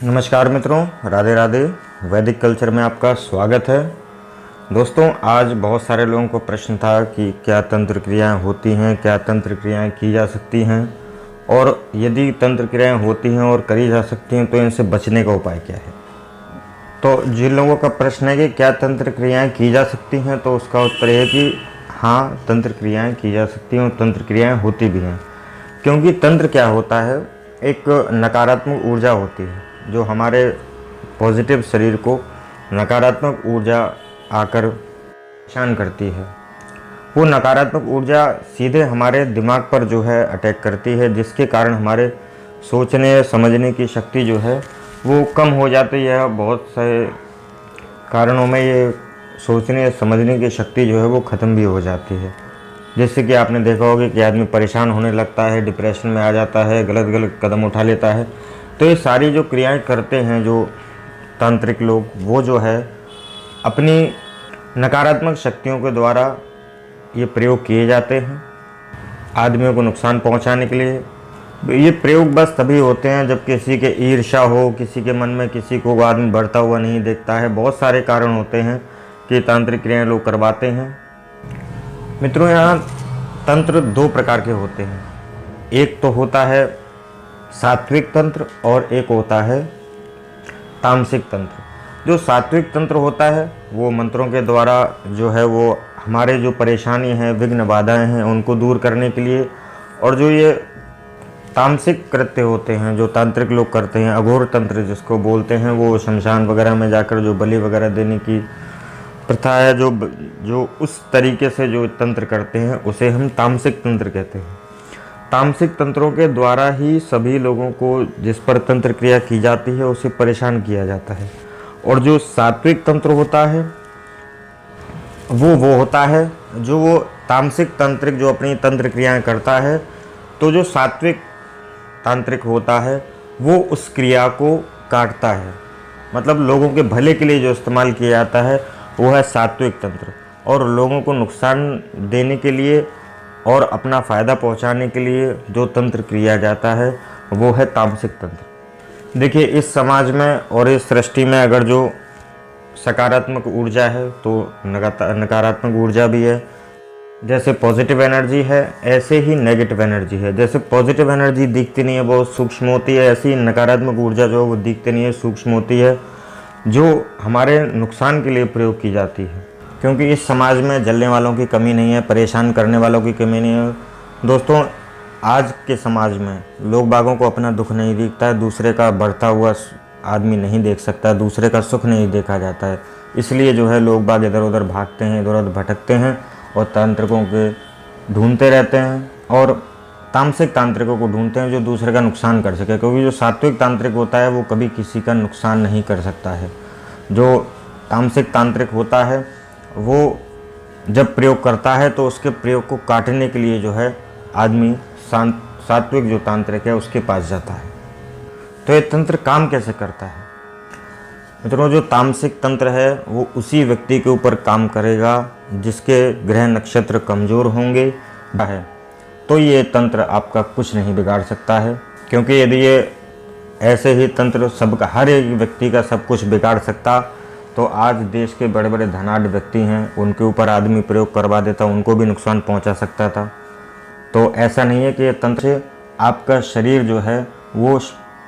नमस्कार मित्रों, राधे राधे। वैदिक कल्चर में आपका स्वागत है। दोस्तों, आज बहुत सारे लोगों को प्रश्न था कि क्या तंत्र क्रियाएं होती हैं, क्या तंत्र क्रियाएं की जा सकती हैं, और यदि तंत्र क्रियाएं होती हैं और करी जा सकती हैं तो इनसे बचने का उपाय क्या है। तो जिन लोगों का प्रश्न है कि क्या तंत्र क्रियाएं की जा सकती हैं, तो उसका उत्तर है कि हाँ, तंत्र क्रियाएं की जा सकती हैं और तंत्र क्रियाएं होती भी हैं। क्योंकि तंत्र क्या होता है, एक नकारात्मक ऊर्जा होती है जो हमारे पॉजिटिव शरीर को नकारात्मक ऊर्जा आकर परेशान करती है। वो नकारात्मक ऊर्जा सीधे हमारे दिमाग पर जो है अटैक करती है, जिसके कारण हमारे सोचने समझने की शक्ति जो है वो कम हो जाती है। बहुत से कारणों में ये सोचने समझने की शक्ति जो है वो ख़त्म भी हो जाती है। जैसे कि आपने देखा होगा कि आदमी परेशान होने लगता है, डिप्रेशन में आ जाता है, गलत गलत कदम उठा लेता है। तो ये सारी जो क्रियाएं करते हैं जो तांत्रिक लोग, वो जो है अपनी नकारात्मक शक्तियों के द्वारा ये प्रयोग किए जाते हैं आदमियों को नुकसान पहुंचाने के लिए। ये प्रयोग बस तभी होते हैं जब किसी के ईर्ष्या हो, किसी के मन में किसी को आदमी बढ़ता हुआ नहीं देखता है। बहुत सारे कारण होते हैं कि तांत्रिक क्रियाएं लोग करवाते हैं। मित्रों, यहाँ तंत्र दो प्रकार के होते हैं। एक तो होता है सात्विक तंत्र और एक होता है तामसिक तंत्र। जो सात्विक तंत्र होता है वो मंत्रों के द्वारा जो है वो हमारे जो परेशानी है, विघ्न बाधाएं हैं, उनको दूर करने के लिए। और जो ये तामसिक कृत्य होते हैं जो तांत्रिक लोग करते हैं, अघोर तंत्र जिसको बोलते हैं, वो शमशान वगैरह में जाकर जो बलि वगैरह देने की प्रथा है, जो उस तरीके से जो तंत्र करते हैं उसे हम तामसिक तंत्र कहते हैं। तामसिक तंत्रों के द्वारा ही सभी लोगों को जिस पर तंत्र क्रिया की जाती है उसे परेशान किया जाता है। और जो सात्विक तंत्र होता है वो होता है जो वो तामसिक तांत्रिक जो अपनी तंत्र क्रियाएं करता है, तो जो सात्विक तांत्रिक होता है वो उस क्रिया को काटता है। मतलब लोगों के भले के लिए जो इस्तेमाल किया जाता है वो है सात्विक तंत्र, और लोगों को नुकसान देने के लिए और अपना फ़ायदा पहुंचाने के लिए जो तंत्र किया जाता है वो है तामसिक तंत्र। देखिए, इस समाज में और इस सृष्टि में अगर जो सकारात्मक ऊर्जा है तो नकारात्मक ऊर्जा भी है। जैसे पॉजिटिव एनर्जी है ऐसे ही नेगेटिव एनर्जी है। जैसे पॉजिटिव एनर्जी दिखती नहीं है, बहुत सूक्ष्म होती है, ऐसी नकारात्मक ऊर्जा जो है वो दिखती नहीं है, सूक्ष्म होती है, जो हमारे नुकसान के लिए प्रयोग की जाती है। क्योंकि इस समाज में जलने वालों की कमी नहीं है, परेशान करने वालों की कमी नहीं है। दोस्तों, आज के समाज में लोग बागों को अपना दुख नहीं दिखता है, दूसरे का बढ़ता हुआ आदमी नहीं देख सकता, दूसरे का सुख नहीं देखा जाता है। इसलिए जो है लोग बाग इधर उधर भागते हैं, इधर उधर भटकते हैं और तांत्रिकों के ढूंढते रहते हैं, और तामसिक तांत्रिकों को ढूंढते हैं जो दूसरे का नुकसान कर सके। क्योंकि जो सात्विक तांत्रिक होता है वो कभी किसी का नुकसान नहीं कर सकता है। जो तामसिक तांत्रिक होता है वो जब प्रयोग करता है तो उसके प्रयोग को काटने के लिए जो है आदमी सात्विक जो तांत्रिक है उसके पास जाता है। तो ये तंत्र काम कैसे करता है मित्रों? जो तामसिक तंत्र है वो उसी व्यक्ति के ऊपर काम करेगा जिसके ग्रह नक्षत्र कमज़ोर होंगे है, तो ये तंत्र आपका कुछ नहीं बिगाड़ सकता है। क्योंकि यदि ये ऐसे ही तंत्र सबका, हर एक व्यक्ति का सब कुछ बिगाड़ सकता, तो आज देश के बड़े बड़े धनाढ़ व्यक्ति हैं उनके ऊपर आदमी प्रयोग करवा देता, उनको भी नुकसान पहुंचा सकता था। तो ऐसा नहीं है कि ये तंत्र से आपका शरीर जो है वो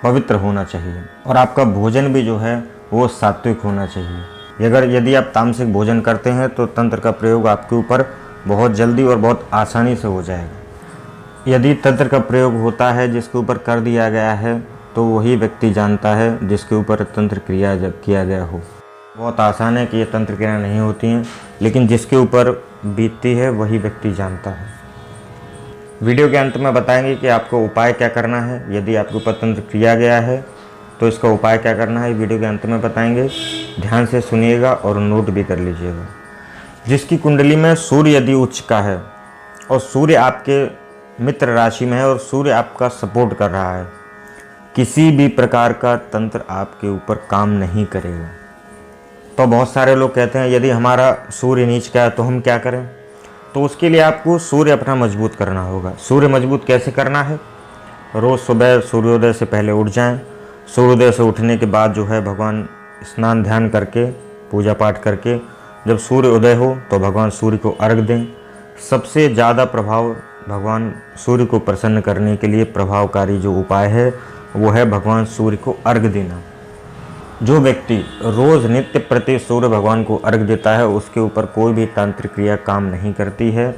पवित्र होना चाहिए, और आपका भोजन भी जो है वो सात्विक होना चाहिए। यदि आप तामसिक भोजन करते हैं तो तंत्र का प्रयोग आपके ऊपर बहुत जल्दी और बहुत आसानी से हो जाएगा। यदि तंत्र का प्रयोग होता है जिसके ऊपर कर दिया गया है तो वही व्यक्ति जानता है जिसके ऊपर तंत्र क्रिया किया गया हो। बहुत आसान है कि ये तंत्र क्रिया नहीं होती हैं, लेकिन जिसके ऊपर बीतती है वही व्यक्ति जानता है। वीडियो के अंत में बताएंगे कि आपको उपाय क्या करना है। यदि आपके ऊपर तंत्र किया गया है तो इसका उपाय क्या करना है, वीडियो के अंत में बताएंगे। ध्यान से सुनिएगा और नोट भी कर लीजिएगा। जिसकी कुंडली में सूर्य यदि उच्च का है और सूर्य आपके मित्र राशि में है और सूर्य आपका सपोर्ट कर रहा है, किसी भी प्रकार का तंत्र आपके ऊपर काम नहीं करेगा। तो बहुत सारे लोग कहते हैं यदि हमारा सूर्य नीच का है तो हम क्या करें? तो उसके लिए आपको सूर्य अपना मजबूत करना होगा। सूर्य मजबूत कैसे करना है? रोज़ सुबह सूर्योदय से पहले उठ जाएं, सूर्योदय से उठने के बाद जो है भगवान स्नान ध्यान करके पूजा पाठ करके जब सूर्य उदय हो तो भगवान सूर्य को अर्घ दें। सबसे ज़्यादा प्रभाव भगवान सूर्य को प्रसन्न करने के लिए प्रभावकारी जो उपाय है वो है भगवान सूर्य को अर्घ देना। जो व्यक्ति रोज़ नित्य प्रति सूर्य भगवान को अर्घ देता है उसके ऊपर कोई भी तांत्रिक क्रिया काम नहीं करती है।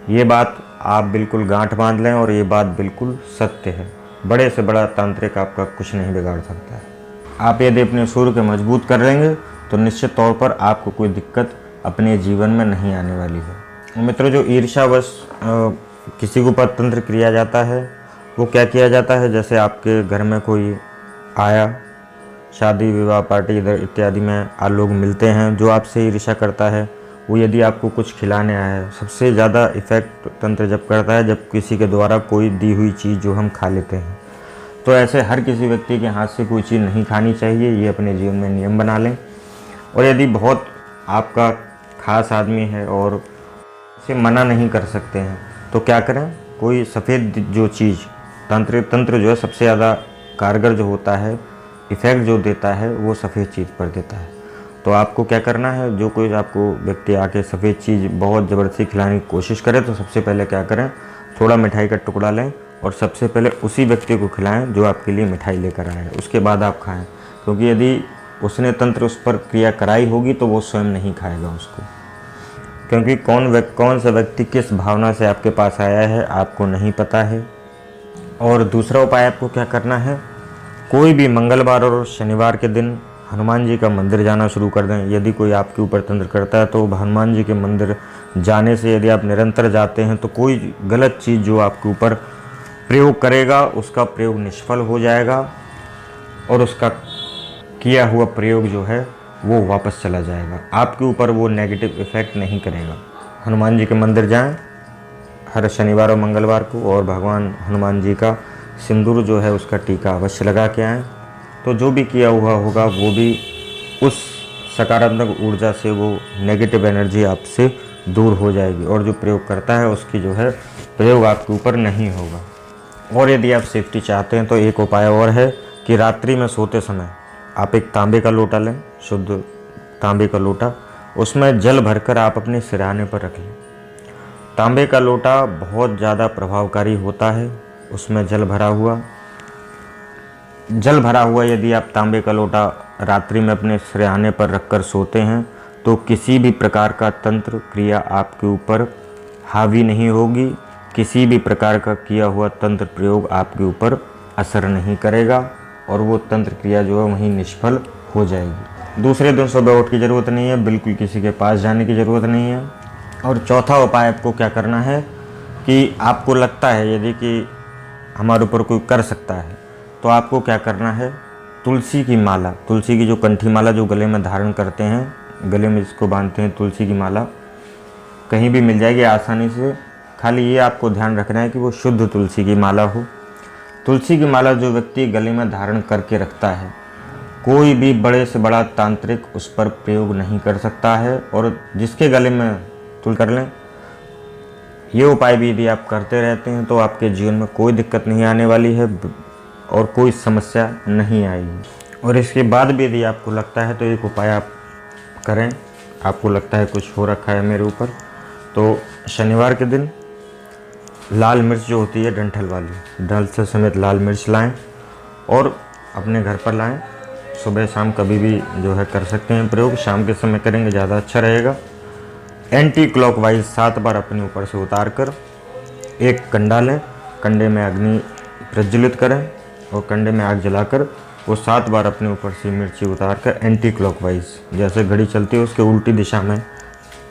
ये बात आप बिल्कुल गांठ बांध लें और ये बात बिल्कुल सत्य है। बड़े से बड़ा तांत्रिक आपका कुछ नहीं बिगाड़ सकता है। आप यदि अपने सूर्य को मजबूत कर लेंगे तो निश्चित तौर पर आपको कोई दिक्कत अपने जीवन में नहीं आने वाली है। मित्रों, जो ईर्ष्यावश किसी के ऊपर तंत्र किया जाता है वो क्या किया जाता है, जैसे आपके घर में कोई आया, शादी विवाह पार्टी इधर इत्यादि में लोग मिलते हैं जो आपसे ईर्ष्या करता है, वो यदि आपको कुछ खिलाने आया है। सबसे ज़्यादा इफ़ेक्ट तंत्र जब करता है जब किसी के द्वारा कोई दी हुई चीज़ जो हम खा लेते हैं। तो ऐसे हर किसी व्यक्ति के हाथ से कोई चीज़ नहीं खानी चाहिए, ये अपने जीवन में नियम बना लें। और यदि बहुत आपका खास आदमी है और उसे मना नहीं कर सकते हैं तो क्या करें, कोई सफ़ेद जो चीज़ तंत्र जो है सबसे ज़्यादा कारगर जो होता है, इफ़ेक्ट जो देता है वो सफ़ेद चीज़ पर देता है। तो आपको क्या करना है, जो कोई आपको व्यक्ति आके सफ़ेद चीज़ बहुत ज़बरदस्ती खिलाने की कोशिश करे तो सबसे पहले क्या करें, थोड़ा मिठाई का टुकड़ा लें और सबसे पहले उसी व्यक्ति को खिलाएं जो आपके लिए मिठाई लेकर आए, उसके बाद आप खाएं। क्योंकि यदि उसने तंत्र उस पर क्रिया कराई होगी तो वो स्वयं नहीं खाएगा उसको, क्योंकि कौन सा व्यक्ति किस भावना से आपके पास आया है आपको नहीं पता है। और दूसरा उपाय आपको क्या करना है, कोई भी मंगलवार और शनिवार के दिन हनुमान जी का मंदिर जाना शुरू कर दें। यदि कोई आपके ऊपर तंत्र करता है तो हनुमान जी के मंदिर जाने से यदि आप निरंतर जाते हैं तो कोई गलत चीज़ जो आपके ऊपर प्रयोग करेगा उसका प्रयोग निष्फल हो जाएगा और उसका किया हुआ प्रयोग जो है वो वापस चला जाएगा, आपके ऊपर वो नेगेटिव इफ़ेक्ट नहीं करेगा। हनुमान जी के मंदिर जाएं हर शनिवार और मंगलवार को और भगवान हनुमान जी का सिंदूर जो है उसका टीका अवश्य लगा के आएँ। तो जो भी किया हुआ होगा वो भी उस सकारात्मक ऊर्जा से वो नेगेटिव एनर्जी आपसे दूर हो जाएगी और जो प्रयोग करता है उसकी जो है प्रयोग आपके ऊपर नहीं होगा। और यदि आप सेफ्टी चाहते हैं तो एक उपाय और है कि रात्रि में सोते समय आप एक तांबे का लोटा लें, शुद्ध तांबे का लोटा, उसमें जल भरकर आप अपने सिरहाने पर रख लें। तांबे का लोटा बहुत ज़्यादा प्रभावकारी होता है, उसमें जल भरा हुआ यदि आप तांबे का लोटा रात्रि में अपने सिरहाने पर रखकर सोते हैं तो किसी भी प्रकार का तंत्र क्रिया आपके ऊपर हावी नहीं होगी, किसी भी प्रकार का किया हुआ तंत्र प्रयोग आपके ऊपर असर नहीं करेगा और वो तंत्र क्रिया जो है वहीं निष्फल हो जाएगी। दूसरे दिन सुबह उठ की ज़रूरत नहीं है, बिल्कुल किसी के पास जाने की ज़रूरत नहीं है। और चौथा उपाय आपको क्या करना है कि आपको लगता है यदि कि हमारे ऊपर कोई कर सकता है तो आपको क्या करना है, तुलसी की माला, तुलसी की जो कंठी माला जो गले में धारण करते हैं, गले में जिसको बांधते हैं, तुलसी की माला कहीं भी मिल जाएगी आसानी से। खाली ये आपको ध्यान रखना है कि वो शुद्ध तुलसी की माला हो। तुलसी की माला जो व्यक्ति गले में धारण करके रखता है कोई भी बड़े से बड़ा तांत्रिक उस पर प्रयोग नहीं कर सकता है। और जिसके गले में तुल कर लें, ये उपाय भी यदि आप करते रहते हैं तो आपके जीवन में कोई दिक्कत नहीं आने वाली है और कोई समस्या नहीं आएगी। और इसके बाद भी यदि आपको लगता है तो एक उपाय आप करें, आपको लगता है कुछ हो रखा है मेरे ऊपर, तो शनिवार के दिन लाल मिर्च जो होती है डंठल वाली, डंठल समेत लाल मिर्च लाएं और अपने घर पर लाएं। सुबह शाम कभी भी जो है कर सकते हैं प्रयोग, शाम के समय करेंगे ज़्यादा अच्छा रहेगा। एंटी क्लॉकवाइज 7 बार अपने ऊपर से उतार कर एक कंडा लें, कंडे में अग्नि प्रज्वलित करें और कंडे में आग जलाकर वो 7 बार अपने ऊपर से मिर्ची उतार कर एंटी क्लॉकवाइज, जैसे घड़ी चलती है उसके उल्टी दिशा में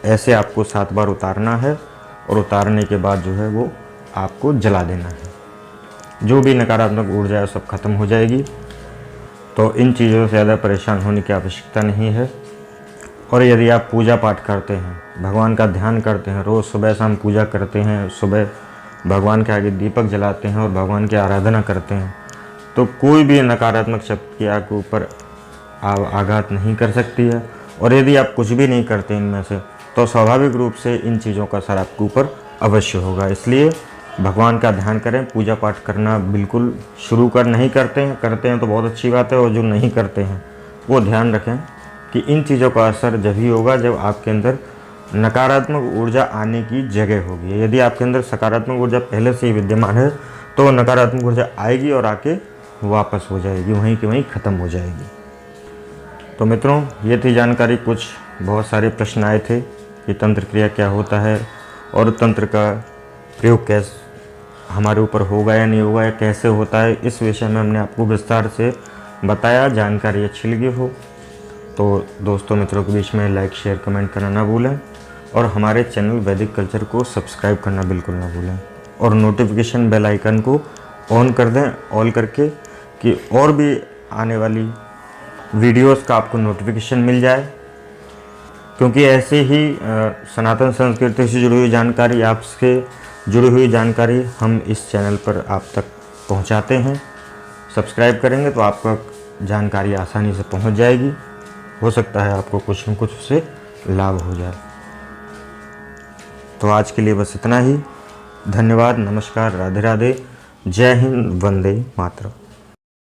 ऐसे आपको 7 बार उतारना है। और उतारने के बाद जो है वो आपको जला देना है। जो भी नकारात्मक ऊर्जा है सब खत्म हो जाएगी। तो इन चीज़ों से ज़्यादा परेशान होने की आवश्यकता नहीं है। और यदि आप पूजा पाठ करते हैं, भगवान का ध्यान करते हैं, रोज़ सुबह शाम पूजा करते हैं, सुबह भगवान के आगे दीपक जलाते हैं और भगवान की आराधना करते हैं, तो कोई भी नकारात्मक शक्ति की आपके ऊपर आघात नहीं कर सकती है। और यदि आप कुछ भी नहीं करते इनमें से तो स्वाभाविक रूप से इन चीज़ों का असर आपके ऊपर अवश्य होगा। इसलिए भगवान का ध्यान करें, पूजा पाठ करना बिल्कुल शुरू नहीं करते हैं तो बहुत अच्छी बात है, और जो नहीं करते हैं वो ध्यान रखें कि इन चीज़ों का असर जब ही होगा जब आपके अंदर नकारात्मक ऊर्जा आने की जगह होगी। यदि आपके अंदर सकारात्मक ऊर्जा पहले से ही विद्यमान है तो नकारात्मक ऊर्जा आएगी और आके वापस हो जाएगी, वहीं की वहीं ख़त्म हो जाएगी। तो मित्रों, ये थी जानकारी। कुछ बहुत सारे प्रश्न आए थे कि तंत्र क्रिया क्या होता है और तंत्र का प्रयोग कैसे हमारे ऊपर होगा या नहीं होगा, या कैसे होता है, इस विषय में हमने आपको विस्तार से बताया। जानकारी अच्छी लगी हो तो दोस्तों मित्रों के बीच में लाइक शेयर कमेंट करना ना भूलें, और हमारे चैनल वैदिक कल्चर को सब्सक्राइब करना बिल्कुल ना भूलें, और नोटिफिकेशन बेल आइकन को ऑन कर दें, ऑल करके, कि और भी आने वाली वीडियोस का आपको नोटिफिकेशन मिल जाए। क्योंकि ऐसे ही सनातन संस्कृति से जुड़ी हुई जानकारी, आपसे जुड़ी हुई जानकारी हम इस चैनल पर आप तक पहुंचाते हैं। सब्सक्राइब करेंगे तो आपका जानकारी आसानी से पहुंच जाएगी। हो सकता है आपको कुछ न कुछ उससे लाभ हो जाए। तो आज के लिए बस इतना ही। धन्यवाद, नमस्कार, राधे राधे, जय हिंद, वंदे मातरम।